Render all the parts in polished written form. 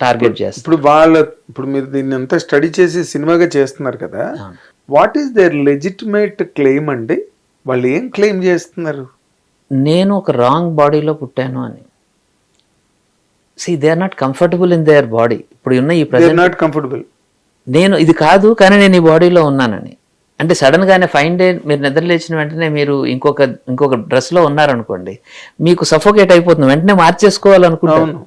Target చేస్తారు. ఇప్పుడు మీరు దీన్ని అంతా స్టడీ చేసి సినిమాగా చేస్తున్నారు కదా, what is their legitimate claim అండి? వాళ్ళు ఏం క్లెయిమ్ చేస్తున్నారు? నేను ఒక రాంగ్ బాడీలో పుట్టాను అని. They are not comfortable in their body. ఇప్పుడు ఉన్న ఈ నాట్ కంఫర్టబుల్, నేను ఇది కాదు కానీ నేను ఈ బాడీలో ఉన్నానని. అంటే సడన్ గానే ఫైన్ డే మీరు నిద్ర లేచిన వెంటనే మీరు ఇంకొక డ్రెస్ లో ఉన్నారనుకోండి, మీకు సఫోకేట్ అయిపోతుంది, వెంటనే మార్చేసుకోవాలనుకుంటాను.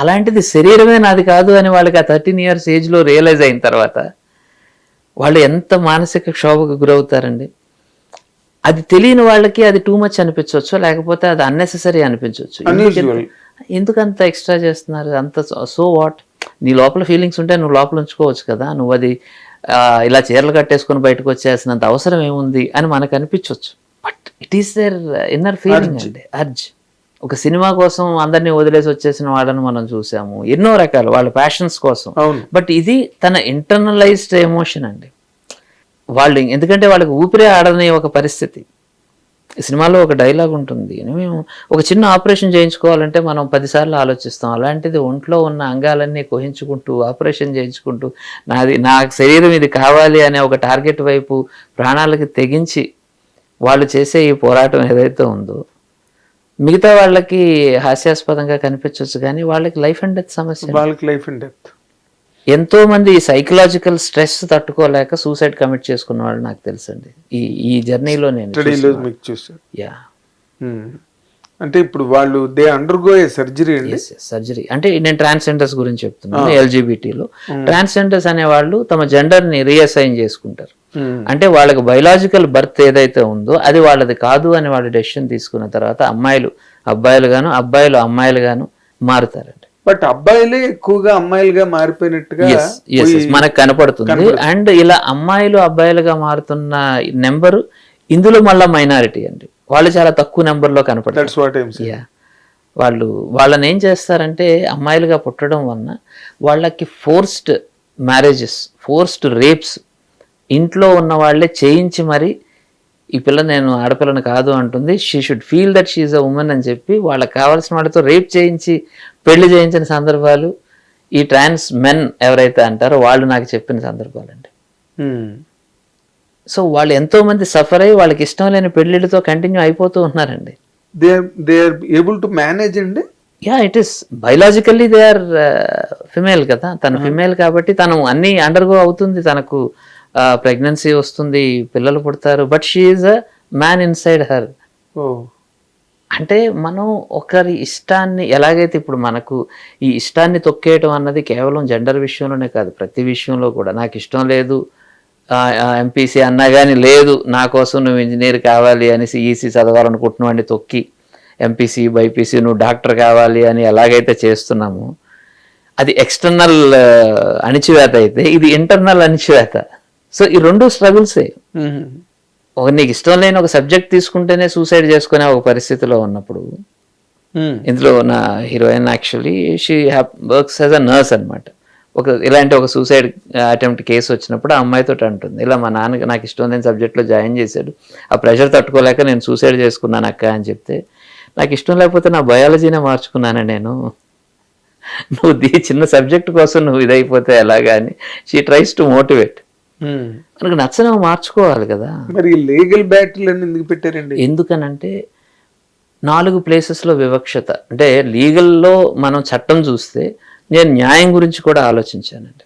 అలాంటిది శరీరమే నాది కాదు అని వాళ్ళకి ఆ 13 years ఏజ్లో రియలైజ్ అయిన తర్వాత వాళ్ళు ఎంత మానసిక క్షోభకు గురవుతారండి. అది తెలియని వాళ్ళకి అది టూ మచ్ అనిపించవచ్చు, లేకపోతే అది అన్నెసెసరీ అనిపించవచ్చు. ఎందుకంత ఎక్స్ట్రా చేస్తున్నారు అంత? సో వాట్, నీ లోపల ఫీలింగ్స్ ఉంటే నువ్వు లోపల ఉంచుకోవచ్చు కదా, నువ్వు అది ఇలా చీరలు కట్టేసుకొని బయటకు వచ్చేసినంత అవసరం ఏముంది అని మనకు అనిపించవచ్చు. But it is their inner feeling అండి, అర్జ్. ఒక సినిమా కోసం అందరినీ వదిలేసి వచ్చేసిన వాళ్ళని మనం చూసాము, ఎన్నో రకాలు వాళ్ళ ప్యాషన్స్ కోసం. బట్ ఇది తన ఇంటర్నలైజ్డ్ ఎమోషన్ అండి. వాళ్ళు ఎందుకంటే వాళ్ళకి ఊపిరే ఆడని ఒక పరిస్థితి. ఈ సినిమాలో ఒక డైలాగ్ ఉంటుంది, మేము ఒక చిన్న ఆపరేషన్ చేయించుకోవాలంటే మనం 10 సార్లు ఆలోచిస్తాం. అలాంటిది ఒంట్లో ఉన్న అంగాలన్నీ కోహించుకుంటూ ఆపరేషన్ చేయించుకుంటూ నా శరీరం ఇది కావాలి అనే ఒక టార్గెట్ వైపు ప్రాణాలకి తెగించి వాళ్ళు చేసే ఈ పోరాటం ఏదైతే ఉందో, మిగతా వాళ్ళకి హాస్యాస్పదంగా కనిపించవచ్చు కానీ వాళ్ళకి లైఫ్ అండ్ డెత్ సమస్య. వాళ్ళకి లైఫ్ అండ్ డెత్. ఎంతో మంది సైకలాజికల్ స్ట్రెస్ తట్టుకోలేక సూసైడ్ కమిట్ చేసుకున్న వాళ్ళు నాకు తెలుసండి ఈ జర్నీలో. నేను యా, అంటే ఇప్పుడు వాళ్ళు దే అండర్గో ఏ సర్జరీ అండి. సర్జరీ అంటే నేను ట్రాన్స్జెండర్స్ గురించి చెప్తున్నాను. ఎల్జీబీటీలో ట్రాన్స్జెండర్స్ అనే వాళ్ళు తమ జెండర్ ని రీఅసైన్ చేసుకుంటారు. అంటే వాళ్ళకి బయలాజికల్ బర్త్ ఏదైతే ఉందో అది వాళ్ళది కాదు అని వాళ్ళు డెసిషన్ తీసుకున్న తర్వాత అమ్మాయిలు అబ్బాయిలు గాను, అబ్బాయిలు అమ్మాయిలు గాను మారుతారండి. బట్ అబ్బాయిలే ఎక్కువగా అమ్మాయిలుగా మారిపోయినట్టుగా మనకు కనపడుతుంది. అండ్ ఇలా అమ్మాయిలు అబ్బాయిలుగా మారుతున్న నెంబరు ఇందులో మళ్ళా మైనారిటీ అండి. వాళ్ళు చాలా తక్కువ నెంబర్లో కనపడతారు. వాళ్ళని ఏం చేస్తారంటే అమ్మాయిలుగా పుట్టడం వలన వాళ్ళకి ఫోర్స్డ్ మ్యారేజెస్, ఫోర్స్డ్ రేప్స్ ఇంట్లో ఉన్న వాళ్ళే చేయించి మరి ఈ పిల్ల నేను ఆడపిల్లని కాదు అంటుంది, she should feel that she is a women అని చెప్పి వాళ్ళకి కావాల్సిన వాళ్ళతో రేప్ చేయించి పెళ్లి చేయించిన సందర్భాలు ఈ ట్రాన్స్ మెన్ ఎవరైతే అంటారో వాళ్ళు నాకు చెప్పిన సందర్భాలండి. సో వాళ్ళు ఎంతో మంది సఫర్ అయ్యి వాళ్ళకి ఇష్టం లేని పెళ్లిళ్ళతో కంటిన్యూ అయిపోతూ ఉన్నారండి. They are able to manage అండి. Yeah, it is biologically they are female కదా, తను ఫిమేల్ కాబట్టి తను అన్ని అండర్గో అవుతుంది, తనకు ప్రెగ్నెన్సీ వస్తుంది, పిల్లలు పుడతారు. But she is a man inside her. అంటే మనం ఒకరి ఇష్టాన్ని ఎలాగైతే ఇప్పుడు మనకు ఈ ఇష్టాన్ని తొక్కేయటం అన్నది కేవలం జెండర్ విషయంలోనే కాదు, ప్రతి విషయంలో కూడా. నాకు ఇష్టం లేదు ఎంపీసీ అన్నా కానీ లేదు నా కోసం నువ్వు ఇంజనీర్ కావాలి అని ఈసీ చదవాలనుకుంటున్నావు అని తొక్కి ఎంపీసీ బైపీసీ నువ్వు డాక్టర్ కావాలి అని ఎలాగైతే చేస్తున్నామో అది ఎక్స్టర్నల్ అణిచివేత అయితే ఇది ఇంటర్నల్ అణిచివేత. సో ఈ రెండు స్ట్రగుల్సే. నీకు ఇష్టం లేని ఒక సబ్జెక్ట్ తీసుకుంటేనే సూసైడ్ చేసుకునే ఒక పరిస్థితిలో ఉన్నప్పుడు, ఇందులో నా heroine actually she works as a nurse అనమాట. ఇలాంటి ఒక సూసైడ్ అటెంప్ట్ కేసు వచ్చినప్పుడు ఆ అమ్మాయితో అంటుంది, ఇలా మా నాన్న నాకు ఇష్టం లేని సబ్జెక్ట్లో జాయిన్ చేశాడు, ఆ ప్రెషర్ తట్టుకోలేక నేను సూసైడ్ చేసుకున్నాను అక్క అని చెప్తే, నాకు ఇష్టం లేకపోతే నా బయాలజీనే మార్చుకున్నాను నేను, నువ్వు చిన్న సబ్జెక్ట్ కోసం నువ్వు ఇదైపోతే ఎలాగా అని షీ ట్రైస్ టు మోటివేట్. మనకు నచ్చని మార్చుకోవాలి కదా. మరి లీగల్ బ్యాటిల్ అని ఎందుకు పెట్టారండి? ఎందుకనంటే 4 ప్లేసెస్లో వివక్షత. అంటే లీగల్లో మనం చట్టం చూస్తే నేను న్యాయం గురించి కూడా ఆలోచించానండి.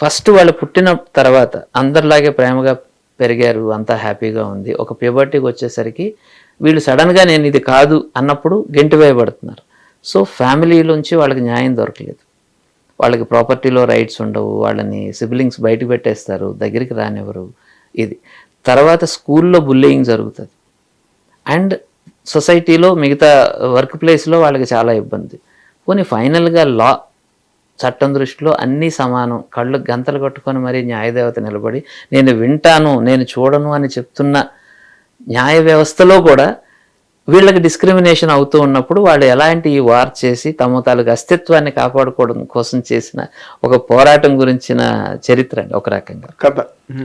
ఫస్ట్ వాళ్ళు పుట్టిన తర్వాత అందరిలాగే ప్రేమగా పెరిగారు, అంతా హ్యాపీగా ఉంది. ఒక ప్యూబర్టీకి వచ్చేసరికి వీళ్ళు సడన్గా నేను ఇది కాదు అన్నప్పుడు గెంటి వేయబడుతున్నారు. సో ఫ్యామిలీలోంచి వాళ్ళకి న్యాయం దొరకలేదు, వాళ్ళకి ప్రాపర్టీలో రైట్స్ ఉండవు, వాళ్ళని సిబ్లింగ్స్ బయటకు పెట్టేస్తారు, దగ్గరికి రానివ్వరు. ఇది తర్వాత స్కూల్లో బుల్లింగ్ జరుగుతుంది, అండ్ సొసైటీలో మిగతా వర్క్ ప్లేస్లో వాళ్ళకి చాలా ఇబ్బంది. పోనీ ఫైనల్గా లా చట్టం దృష్టిలో అన్నీ సమానం, కళ్ళు గంతలు కట్టుకొని మరీ న్యాయదేవత నిలబడి నేను వింటాను నేను చూడను అని చెప్తున్న న్యాయ వ్యవస్థలో కూడా వీళ్ళకి డిస్క్రిమినేషన్ అవుతూ ఉన్నప్పుడు వాళ్ళు ఎలాంటి ఈ వార్ చేసి తమ తాలూకు అస్తిత్వాన్ని కాపాడుకోవడం కోసం చేసిన ఒక పోరాటం గురించిన చరిత్ర అండి ఒక రకంగా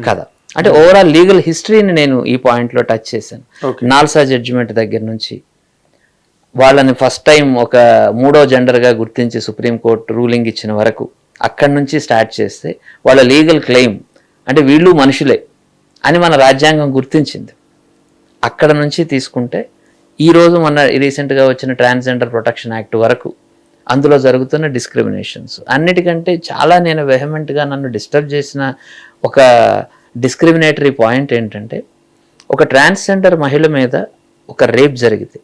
కథ. అంటే ఓవరాల్ లీగల్ హిస్టరీని నేను ఈ పాయింట్లో టచ్ చేశాను. నాల్సా జడ్జిమెంట్ దగ్గర నుంచి వాళ్ళని ఫస్ట్ టైం ఒక 3వ జెండర్గా గుర్తించి సుప్రీంకోర్టు రూలింగ్ ఇచ్చిన వరకు అక్కడి నుంచి స్టార్ట్ చేస్తే వాళ్ళ లీగల్ క్లెయిమ్ అంటే వీళ్ళు మనుషులే అని మన రాజ్యాంగం గుర్తించింది. అక్కడ నుంచి తీసుకుంటే ఈరోజు మన రీసెంట్గా వచ్చిన ట్రాన్స్జెండర్ ప్రొటెక్షన్ యాక్ట్ వరకు అందులో జరుగుతున్న డిస్క్రిమినేషన్స్ అన్నిటికంటే చాలా నేను వెహమెంట్గా నన్ను డిస్టర్బ్ చేసిన ఒక డిస్క్రిమినేటరీ పాయింట్ ఏంటంటే, ఒక ట్రాన్స్జెండర్ మహిళ మీద ఒక రేప్ జరిగితే,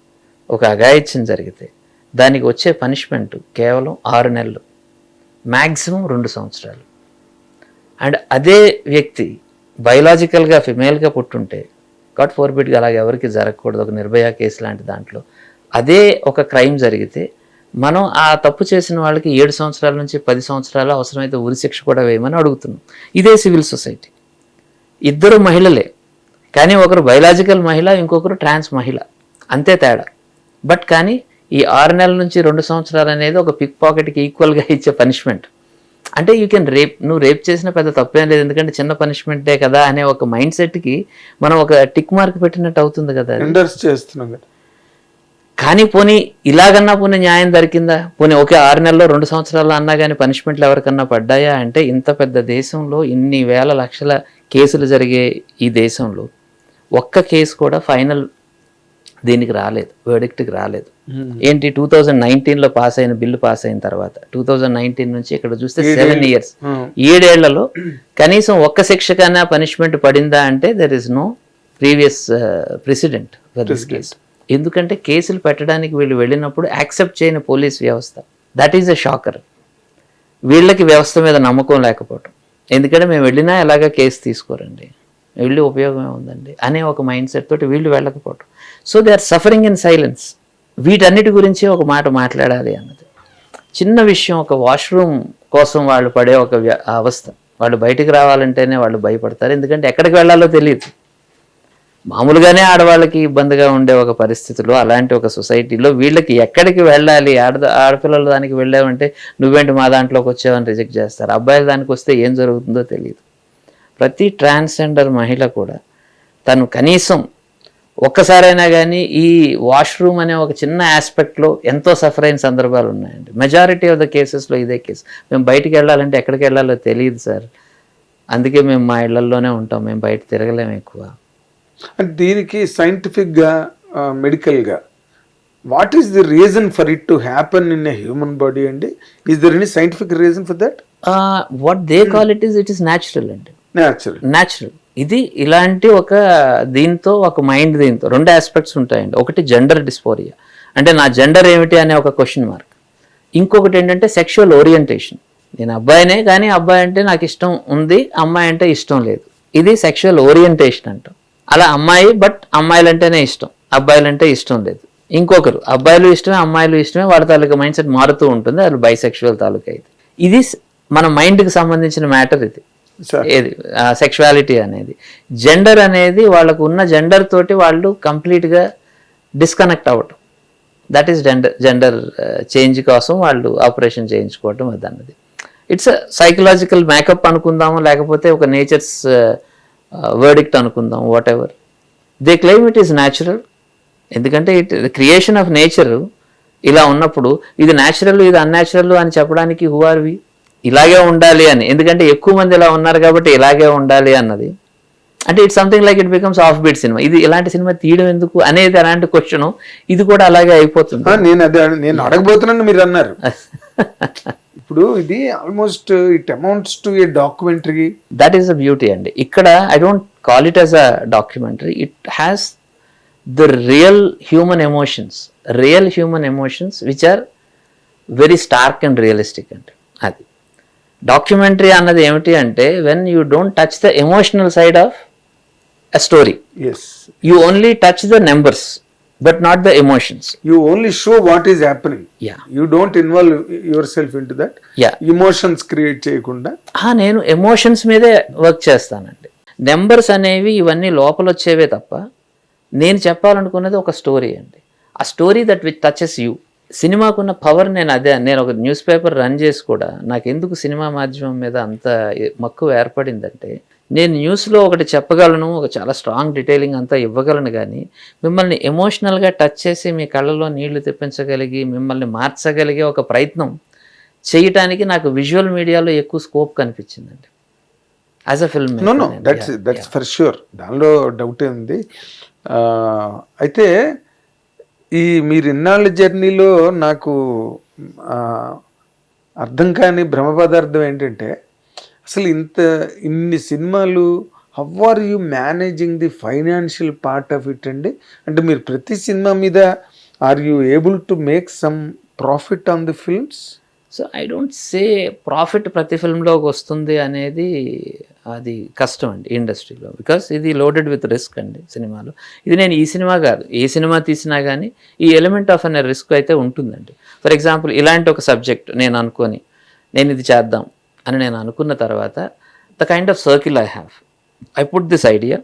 ఒక అఘాయిత్యం జరిగితే దానికి వచ్చే పనిష్మెంట్ కేవలం 6 నెలలు, మ్యాక్సిమం 2 సంవత్సరాలు. అండ్ అదే వ్యక్తి బయలాజికల్గా ఫిమేల్గా పుట్టుంటే, గాడ్ ఫోర్బిడ్గా అలాగే ఎవరికి జరగకూడదు, ఒక నిర్భయ కేసు లాంటి దాంట్లో అదే ఒక క్రైమ్ జరిగితే మనం ఆ తప్పు చేసిన వాళ్ళకి 7 సంవత్సరాల నుంచి 10 సంవత్సరాలు, అవసరమైతే ఉరిశిక్ష కూడా వేయమని అడుగుతున్నాం. ఇదే సివిల్ సొసైటీ. ఇద్దరు మహిళలే, కానీ ఒకరు బయలాజికల్ మహిళ, ఇంకొకరు ట్రాన్స్ మహిళ, అంతే తేడా. బట్ కానీ ఈ 6 నెలల నుంచి 2 సంవత్సరాలు అనేది ఒక పిక్ పాకెట్కి ఈక్వల్గా ఇచ్చే పనిష్మెంట్. అంటే యూ కెన్ నువ్వు రేప్ చేసిన పెద్ద తప్పేం లేదు, ఎందుకంటే చిన్న పనిష్మెంటే కదా అనే ఒక మైండ్ సెట్కి మనం ఒక టిక్ మార్క్ పెట్టినట్టు అవుతుంది కదా. కానీ పోనీ ఇలాగన్నా పోనీ న్యాయం దొరికిందా? పోనీ ఒకే 6 నెలల్లో 2 సంవత్సరాలు అన్నా కానీ పనిష్మెంట్లు ఎవరికన్నా పడ్డాయా అంటే, ఇంత పెద్ద దేశంలో ఇన్ని వేల లక్షల కేసులు జరిగే ఈ దేశంలో ఒక్క కేసు కూడా ఫైనల్ దీనికి రాలేదు, వర్డిక్ట్కి రాలేదు. ఏంటి 2019లో పాస్ అయిన బిల్లు పాస్ అయిన తర్వాత 2019 నుంచి ఇక్కడ చూస్తే 7 years, 7 ఏళ్లలో కనీసం ఒక్క శిక్ష కన్నా పనిష్మెంట్ పడిందా అంటే there is no previous precedent for this case. ఎందుకంటే కేసులు పెట్టడానికి వీళ్ళు వెళ్ళినప్పుడు యాక్సెప్ట్ చేయని పోలీస్ వ్యవస్థ, దట్ ఈజ్ ఎ షాకర్. వీళ్ళకి వ్యవస్థ మీద నమ్మకం లేకపోవటం, ఎందుకంటే మేము వెళ్ళినా ఎలాగ కేసు తీసుకోరండి, వెళ్ళి ఉపయోగం ఏముందండి అనే ఒక మైండ్ సెట్ తోటి వీళ్ళు వెళ్ళకపోవటం. So they are suffering in silence. వీటన్నిటి గురించి ఒక మాట మాట్లాడాలి అన్నది. చిన్న విషయం, ఒక వాష్రూమ్ కోసం వాళ్ళు పడే ఒక అవస్థ, వాళ్ళు బయటికి రావాలంటేనే వాళ్ళు భయపడతారు, ఎందుకంటే ఎక్కడికి వెళ్ళాలో తెలియదు. మామూలుగానే ఆడవాళ్ళకి ఇబ్బందిగా ఉండే ఒక పరిస్థితిలో, అలాంటి ఒక సొసైటీలో వీళ్ళకి ఎక్కడికి వెళ్ళాలి, ఆడపిల్లలు దానికి వెళ్ళామంటే నువ్వేంటి మా దాంట్లోకి వచ్చావని రిజెక్ట్ చేస్తారు. అబ్బాయిలు దానికి వస్తే ఏం జరుగుతుందో తెలియదు. ప్రతి ట్రాన్స్జెండర్ మహిళ కూడా తను కనీసం ఒక్కసారైనా కానీ ఈ వాష్రూమ్ అనే ఒక చిన్న ఆస్పెక్ట్లో ఎంతో సఫర్ అయిన సందర్భాలు ఉన్నాయండి. మెజారిటీ ఆఫ్ ద కేసెస్లో ఇదే కేసు. మేము బయటికి వెళ్ళాలంటే ఎక్కడికి వెళ్ళాలో తెలియదు సార్, అందుకే మేము మా ఇళ్లలోనే ఉంటాం, మేము బయట తిరగలేము ఎక్కువ. అంటే దీనికి సైంటిఫిక్గా, మెడికల్గా what is the reason for it to happen in a human body అండి? Is there any scientific reason for that? What they call it is natural అండి. న్యాచురల్. ఇది ఇలాంటి ఒక దీంతో ఒక మైండ్, దీంతో 2 ఆస్పెక్ట్స్ ఉంటాయండి. ఒకటి జెండర్ డిస్ఫోరియా, అంటే నా జెండర్ ఏమిటి అనే ఒక క్వశ్చన్ మార్క్. ఇంకొకటి ఏంటంటే సెక్షువల్ ఓరియంటేషన్, నేను అబ్బాయినే కానీ అబ్బాయి అంటే నాకు ఇష్టం ఉంది, అమ్మాయి అంటే ఇష్టం లేదు, ఇది సెక్షువల్ ఓరియంటేషన్ అంటాం. అలా అమ్మాయి బట్ అమ్మాయిలంటేనే ఇష్టం, అబ్బాయిలంటే ఇష్టం లేదు. ఇంకొకరు అబ్బాయిలు ఇష్టమే అమ్మాయిలు ఇష్టమే, వాళ్ళ తాలూకా మైండ్ సెట్ మారుతూ ఉంటుంది, అది బైసెక్షువల్ తాలూకా. ఇది మన మైండ్కి సంబంధించిన మ్యాటర్. ఇది ఏది సెక్షువాలిటీ అనేది. జెండర్ అనేది వాళ్ళకు ఉన్న జెండర్ తోటి వాళ్ళు కంప్లీట్గా డిస్కనెక్ట్ అవ్వటం, దట్ ఈస్ జెండర్ చేంజ్ కోసం వాళ్ళు ఆపరేషన్ చేయించుకోవటం అది అన్నది. ఇట్స్ సైకలాజికల్ మేకప్ అనుకుందాము, లేకపోతే ఒక నేచర్స్ వర్డిక్ట్ అనుకుందాం, what ever. They claim it is natural, ఎందుకంటే ఇట్ క్రియేషన్ ఆఫ్ నేచర్. ఇలా ఉన్నప్పుడు ఇది న్యాచురల్ ఇది అన్యాచురల్ అని చెప్పడానికి హూ ఆర్ వి? ఇలాగే ఉండాలి అని, ఎందుకంటే ఎక్కువ మంది ఇలా ఉన్నారు కాబట్టి ఇలాగే ఉండాలి అన్నది. అంటే it's something like it becomes off beat cinema. ఇది ఇలాంటి సినిమా తీయడం ఎందుకు అనేది అలాంటి క్వశ్చన్. ఇది కూడా అలాగే అయిపోతుంది. నేను అడగబోతున్నాను, మీరు అన్నారు. ఇప్పుడు ఇది almost it amounts to a documentary. That is the beauty అండి. ఇక్కడ I don't call it as a documentary, it has the real human emotions which are very stark and realistic అండి. అది డాక్యుమెంటరీ అన్నది ఏమిటి అంటే, when you don't touch the emotional side of a story. Yes. You only touch the numbers, but not the emotions. You only show what is happening. Yeah. You don't involve yourself into that. Yeah. Emotions create చేయకుండా. నేను emotions మీదే work చేస్తానండి. Numbers అనేవి ఇవన్నీ లోపల వచ్చేవే తప్ప, నేను చెప్పాలనుకున్నది ఒక స్టోరీ అండి. ఆ story that which touches you. సినిమాకున్న పవర్ నేను ఒక న్యూస్ పేపర్ రన్ చేసి కూడా నాకు ఎందుకు సినిమా మాధ్యమం మీద అంత మక్కువ ఏర్పడిందంటే, నేను న్యూస్లో ఒకటి చెప్పగలను, ఒక చాలా స్ట్రాంగ్ డీటెయిలింగ్ అంతా ఇవ్వగలను, కానీ మిమ్మల్ని ఎమోషనల్గా టచ్ చేసి మీ కళ్ళలో నీళ్లు తెప్పించగలిగి మిమ్మల్ని మార్చగలిగే ఒక ప్రయత్నం చేయటానికి నాకు విజువల్ మీడియాలో ఎక్కువ స్కోప్ కనిపించిందండి as a film. No that's for sure, దానిలో డౌటే ఉంది. అయితే ఈ మీరు ఇన్నాళ్ళ జర్నీలో నాకు అర్థం కాని భ్రమ పదార్థం ఏంటంటే, అసలు ఇన్ని సినిమాలు, how are you managing the financial part of it అండి? అంటే మీరు ప్రతి సినిమా మీద are you able to make some profit on the films? So I don't say profit ప్రతి ఫిల్మ్లోకి వస్తుంది అనేది, అది కష్టం అండి ఇండస్ట్రీలో. బికాస్ ఇది లోడెడ్ విత్ రిస్క్ అండి సినిమాలు. ఇది నేను ఈ సినిమా కాదు, ఏ సినిమా తీసినా కానీ ఈ ఎలిమెంట్ ఆఫ్ అనే రిస్క్ అయితే ఉంటుందండి. ఫర్ ఎగ్జాంపుల్ ఇలాంటి ఒక సబ్జెక్ట్ నేను అనుకొని నేను ఇది చేద్దాం అని నేను అనుకున్న తర్వాత the kind of circle I have, I put this idea.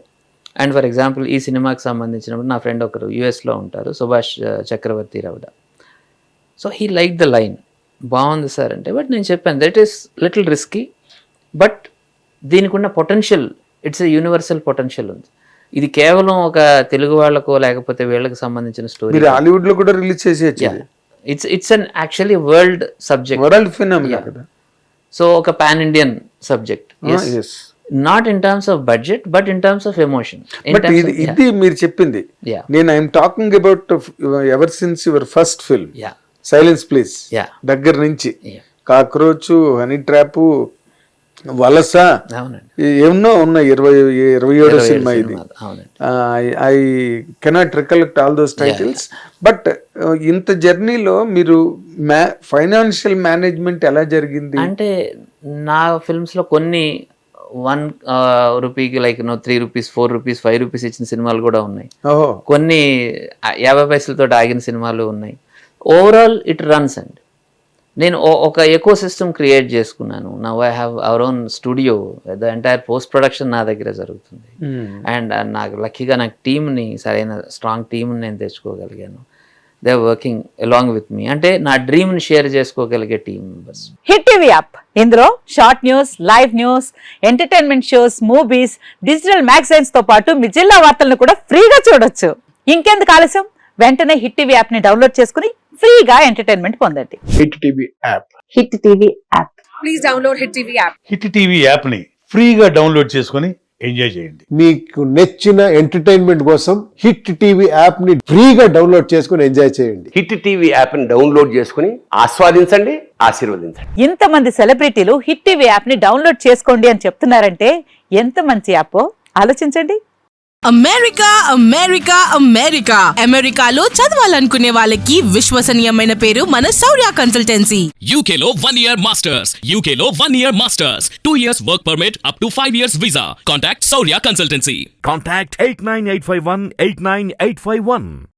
And for example ఈ సినిమాకి సంబంధించినప్పుడు నా ఫ్రెండ్ ఒకరు యుఎస్లో ఉంటారు, సుభాష్ చక్రవర్తి రౌడ. So he like the line, బాగుంది సార్ అంటే. బట్ నేను చెప్పాను that is little risky, but దీనికి ఉన్న potential, it's a universal potential ఉంది. ఇది కేవలం ఒక తెలుగు వాళ్ళకో లేకపోతే వీళ్ళకి సంబంధించిన స్టోరీ. హాలీవుడ్ లో కూడా రిలీజ్ చేసి it's an actually world subject, world phenomena కదా. సో ఒక pan Indian subject, not in terms of budget but in terms of emotion. But ఇది మీరు చెప్పింది, నేను I'm talking about ever since your first film silence please దగ్గర నుంచి cockroach, honey trap, వలస, ఏమన్నా ఉన్నాయి 27 సినిమా ఇది. I cannot recollect all those titles. But ఇంత జర్నీలో మీరు ఫైనాన్షియల్ మేనేజ్మెంట్ ఎలా జరిగింది? అంటే నా ఫిల్మ్స్ లో కొన్ని ₹1 లైక్ 3 రూపీస్, 4 రూపీస్, 5 రూపీస్ ఇచ్చిన సినిమాలు కూడా ఉన్నాయి. కొన్ని 50 పైసలతో ఆగిన సినిమాలు ఉన్నాయి. ఓవరాల్ ఇట్ రన్స్ అండి. నేను ఒక ఎకో సిస్టమ్ క్రియేట్ చేసుకున్నాను. Now I have our own studio, the entire post production నా దగ్గర జరుగుతుంది. అండ్ నాకు లక్కీగా నాకు టీమ్ని, సరైన స్ట్రాంగ్ టీమ్ని నేను తెచ్చుకోగలిగాను. They are working along with me. అంటే నా డ్రీమ్ని షేర్ చేసుకోగలిగే team members. Hit TV app, ఇందులో short news, live news, entertainment shows, movies, digital magazines తో పాటు మీ జిల్లా వార్తలను కూడా ఫ్రీగా చూడొచ్చు. ఇంకెందుకు ఆలస్యం, వెంటనే హిట్ టీవీ యాప్ ని డౌన్లోడ్ చేసుకుని ఫ్రీగా ఎంటర్టైన్మెంట్ పొందండి. Hit TV app, hit TV app, please download hit TV app. Hit TV app ని ఫ్రీగా డౌన్లోడ్ చేసుకొని ఎంజాయ్ చేయండి. మీకు నచ్చిన ఎంటర్టైన్మెంట్ కోసం హిట్ టీవీ యాప్ ని ఫ్రీగా డౌన్లోడ్ చేసుకొని ఎంజాయ్ చేయండి. హిట్ టీవీ యాప్ ని డౌన్లోడ్ చేసుకుని ఆస్వాదించండి, ఆశీర్వదించండి. ఇంతమంది సెలబ్రిటీలు హిట్ టీవీ యాప్ ని డౌన్లోడ్ చేసుకోండి అని చెప్తున్నారంటే ఎంత మంచి యాప్ ఆలోచించండి. అమెరికా అమెరికా అమెరికా అమెరికాలో చదవాలనుకునే వాళ్ళకి విశ్వసనీయమైన పేరు మన శౌర్య కన్సల్టెన్సీ. UK లో 1 year masters, UK లో 1 year masters, 2 years work permit up to 5 years visa. Contact Saurya Consultancy. Contact 89851 89851.